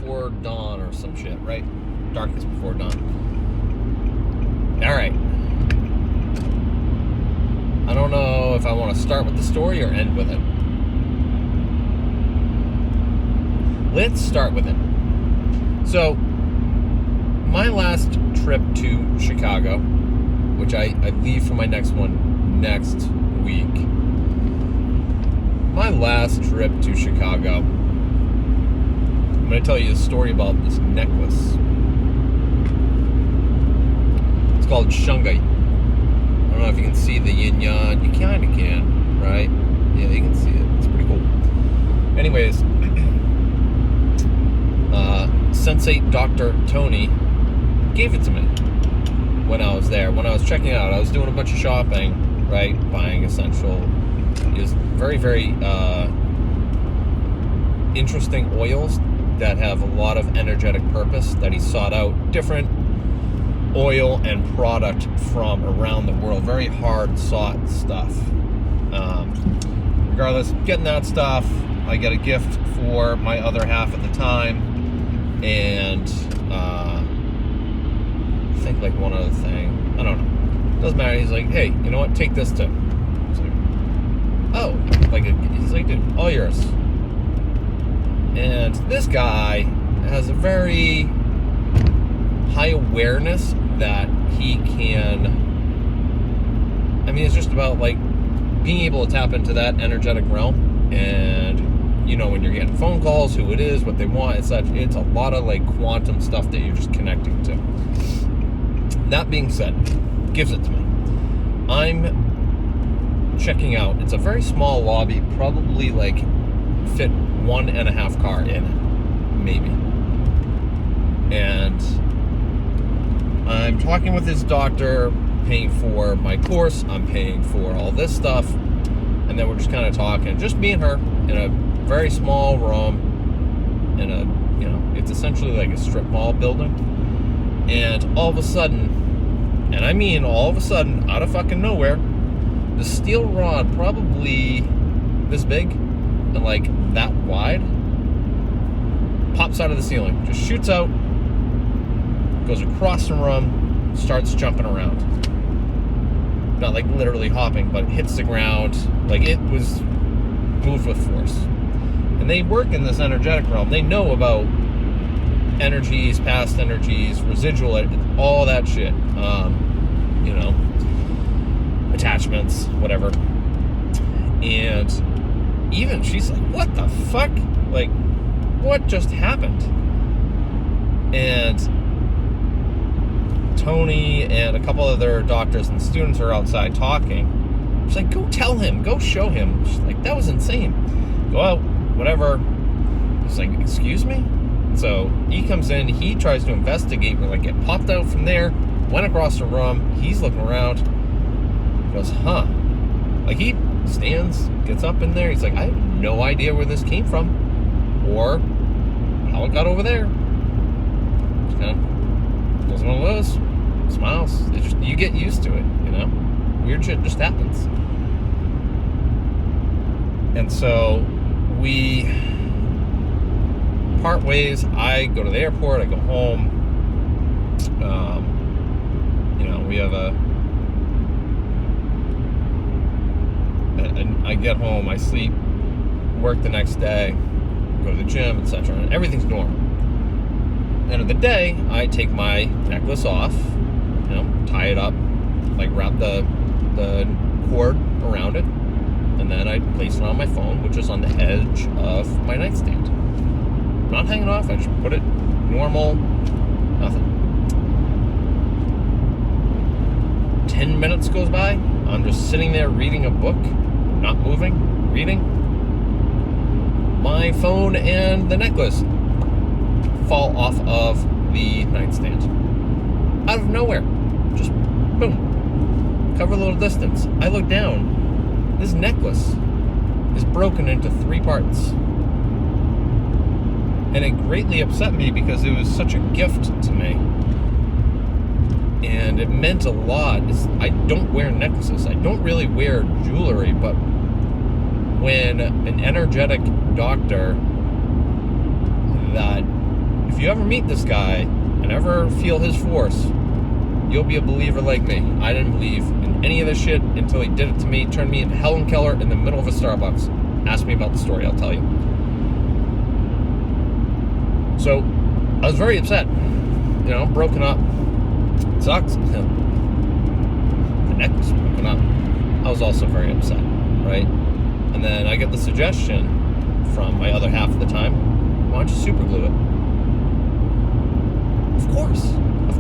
before dawn or some shit, right? Darkest before dawn. All right. I don't know if I want to start with the story or end with it. Let's start with it. So, my last trip to Chicago, which I leave for my next one next week. My last trip to Chicago, I'm going to tell you a story about this necklace. It's called Shungite. I don't know if you can see the yin-yang. You kind of can, right? Yeah, you can see it. It's pretty cool. Anyways, Sensei Dr. Tony gave it to me when I was there. When I was checking it out, I was doing a bunch of shopping, right? Buying essential. It was very, very interesting oils that have a lot of energetic purpose that he sought out. Different oil and product from around the world. Very hard sought stuff. Regardless, getting that stuff, I get a gift for my other half at the time. And I think like one other thing. I don't know. Doesn't matter. He's like, hey, you know what? Take this too. I was like, oh. He's like, dude, all yours. And this guy has a very high awareness that he can, I mean, it's just about like being able to tap into that energetic realm. And you know, when you're getting phone calls, who it is, what they want, it's a lot of like quantum stuff that you're just connecting to. That being said, gives it to me. I'm checking out. It's a very small lobby, probably like fit 1.5 car in it, maybe. And I'm talking with his doctor, paying for my course, I'm paying for all this stuff, and then we're just kind of talking, just me and her, in a very small room, in a, you know, it's essentially like a strip mall building. And all of a sudden, and I mean all of a sudden, out of fucking nowhere, the steel rod, probably this big and like that wide, pops out of the ceiling, just shoots out, goes across the room, starts jumping around. Not like literally hopping, but hits the ground. Like it was moved with force. And they work in this energetic realm. They know about energies, past energies, residual, all that shit. You know, attachments, whatever. And even she's like, what the fuck? Like, what just happened? And Tony and a couple other doctors and students are outside talking. She's like, go tell him, go show him. She's like, that was insane. Go out, whatever. He's like, excuse me? So he comes in, he tries to investigate. We're like, get popped out from there, went across the room. He's looking around. He goes, huh? Like he stands, gets up in there. He's like, I have no idea where this came from or how it got over there. Just kind of does one of those, smiles. You get used to it, you know? Weird shit just happens. And so we part ways. I go to the airport, I go home. You know, we have I get home, I sleep, work the next day, go to the gym, etc. And everything's normal. End of the day, I take my necklace off, you know, tie it up, like wrap the cord around it, and then I place it on my phone, which is on the edge of my nightstand. I'm not hanging off, I just put it normal, nothing. 10 minutes goes by, I'm just sitting there reading a book, not moving, reading. My phone and the necklace fall off of the nightstand. Out of nowhere. Just boom. Cover a little distance. I look down. This necklace is broken into 3 parts. And it greatly upset me because it was such a gift to me. And it meant a lot. I don't wear necklaces. I don't really wear jewelry, but when an energetic doctor that if you ever meet this guy and ever feel his force, you'll be a believer like me. I didn't believe in any of this shit until he did it to me, turned me into Helen Keller in the middle of a Starbucks. Ask me about the story, I'll tell you. So, I was very upset. Broken up. It sucks. The neck was broken up. I was also very upset, right? And then I get the suggestion from my other half of the time, why don't you super glue it? Of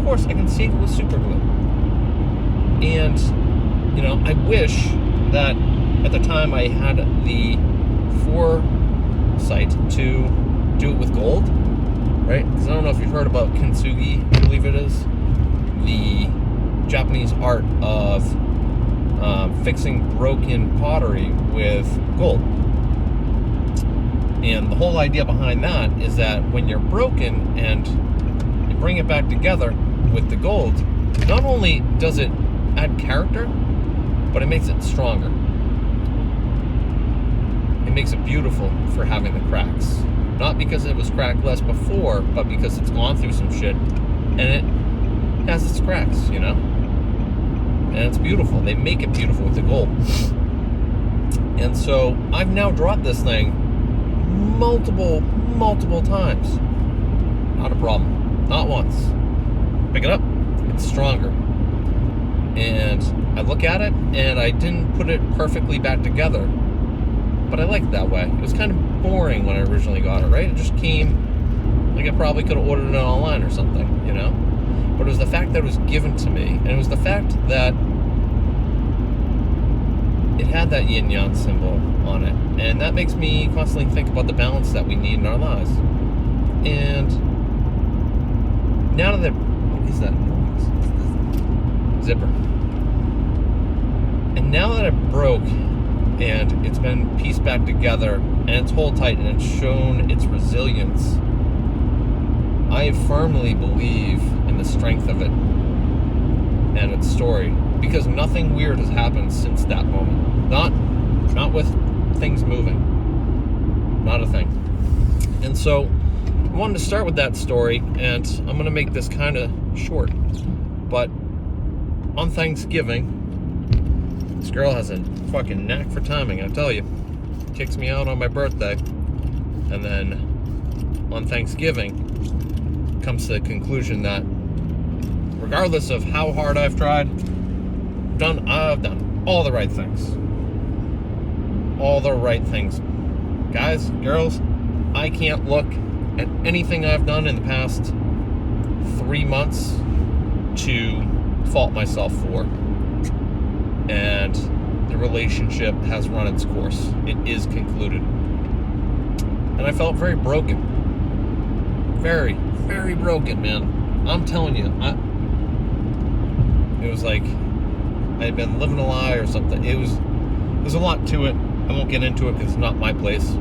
course, I can see it with super glue. And, I wish that at the time I had the foresight to do it with gold, right? Because I don't know if you've heard about kintsugi, I believe it is, the Japanese art of fixing broken pottery with gold. And the whole idea behind that is that when you're broken and you bring it back together with the gold, not only does it add character, but it makes it stronger. It makes it beautiful for having the cracks. Not because it was crackless before, but because it's gone through some shit and it has its cracks, And it's beautiful. They make it beautiful with the gold. And so I've now dropped this thing multiple times. Not a problem. Not once. Pick it up, it's stronger. And I look at it, and I didn't put it perfectly back together. But I like it that way. It was kind of boring when I originally got it, right? It just came like I probably could have ordered it online or something, But it was the fact that it was given to me. And it was the fact that it had that yin-yang symbol on it. And that makes me constantly think about the balance that we need in our lives. And now that what is that noise? Zipper. And now that it broke and it's been pieced back together and it's hold tight and it's shown its resilience, I firmly believe in the strength of it and its story, because nothing weird has happened since that moment. Not with things moving. Not a thing. And so I wanted to start with that story, and I'm going to make this kind of short. But on Thanksgiving, this girl has a fucking knack for timing, I tell you. Kicks me out on my birthday, and then on Thanksgiving comes to the conclusion that regardless of how hard I've tried, I've done all the right things. All the right things. Guys, girls, I can't look at anything I've done in the past 3 months to fault myself for. And the relationship has run its course. It is concluded. And I felt very broken. Very, very broken, man. I'm telling you, it was like I had been living a lie or something. There's a lot to it. I won't get into it because it's not my place.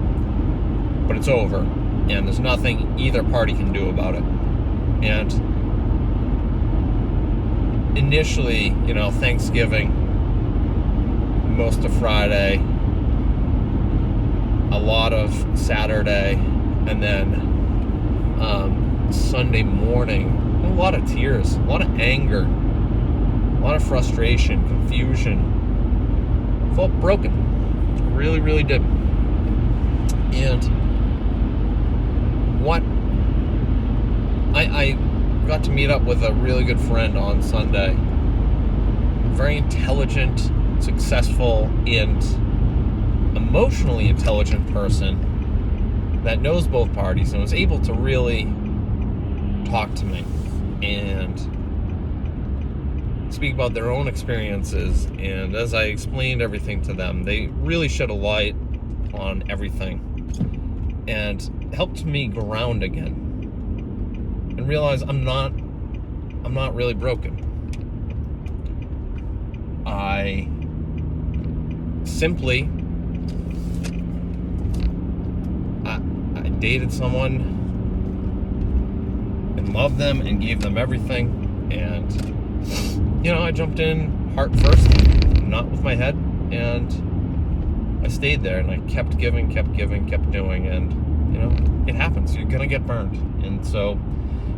But it's over. And there's nothing either party can do about it. And initially, Thanksgiving, most of Friday, a lot of Saturday, and then Sunday morning, a lot of tears, a lot of anger, a lot of frustration, confusion. Felt broken. Really, really did. And what I got to meet up with a really good friend on Sunday. Very intelligent, successful, and emotionally intelligent person that knows both parties and was able to really talk to me and speak about their own experiences. And as I explained everything to them, they really shed a light on everything and helped me ground again and realize I'm not really broken. I simply I dated someone and loved them and gave them everything, and I jumped in heart first, not with my head, and I stayed there and I kept giving, kept doing, and it happens. You're going to get burned. And so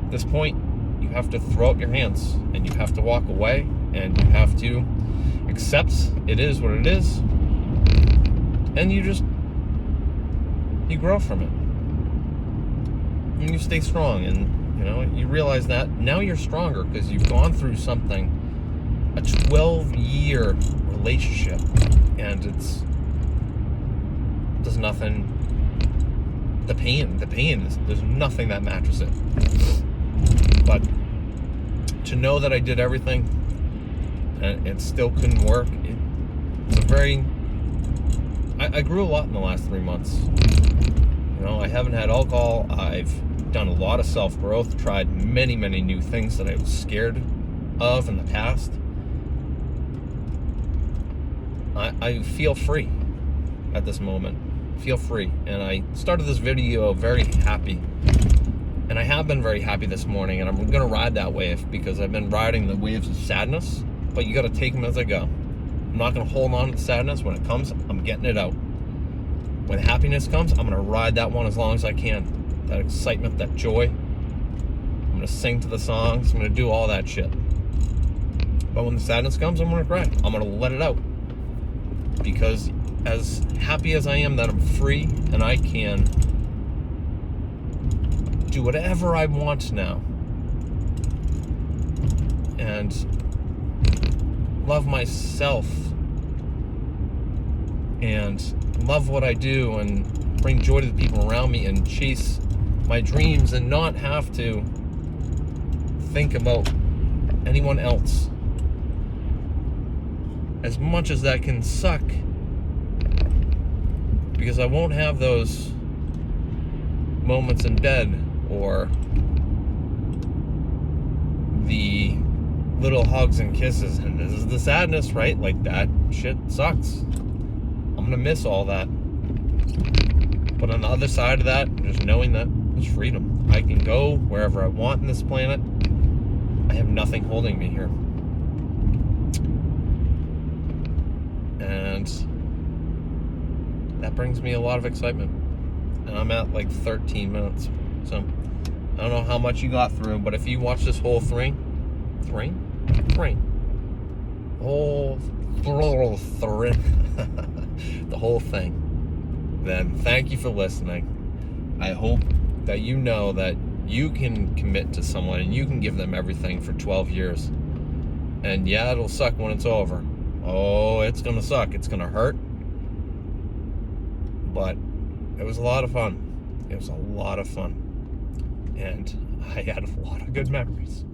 at this point, you have to throw up your hands and you have to walk away and you have to accept it is what it is. And you grow from it. And you stay strong. And, you realize that now you're stronger because you've gone through something, a 12-year relationship, and there's nothing, the pain there's nothing that matches it. But to know that I did everything and it still couldn't work, I grew a lot in the last 3 months. I haven't had alcohol. I've done a lot of self-growth, tried many, many new things that I was scared of in the past. I feel free at this moment. Feel free. And I started this video very happy. And I have been very happy this morning, and I'm going to ride that wave because I've been riding the waves of sadness, but you got to take them as they go. I'm not going to hold on to the sadness. When it comes, I'm getting it out. When happiness comes, I'm going to ride that one as long as I can. That excitement, that joy. I'm going to sing to the songs. I'm going to do all that shit. But when the sadness comes, I'm going to cry. I'm going to let it out. Because as happy as I am that I'm free and I can do whatever I want now and love myself and love what I do and bring joy to the people around me and chase my dreams and not have to think about anyone else. As much as that can suck, because I won't have those moments in bed or the little hugs and kisses, and this is the sadness, right? Like, that shit sucks. I'm gonna miss all that. But on the other side of that, just knowing that there's freedom. I can go wherever I want in this planet. I have nothing holding me here. And that brings me a lot of excitement. And I'm at like 13 minutes. So I don't know how much you got through, but if you watch this whole the whole thing, then thank you for listening. I hope that you know that you can commit to someone and you can give them everything for 12 years. And yeah, it'll suck when it's over. Oh, it's gonna suck. It's gonna hurt. But it was a lot of fun. It was a lot of fun. And I had a lot of good memories.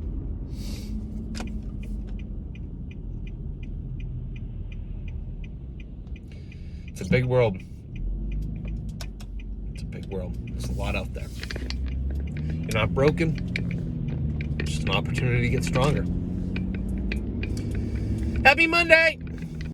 It's a big world. It's a big world. There's a lot out there. You're not broken. It's just an opportunity to get stronger. Happy Monday!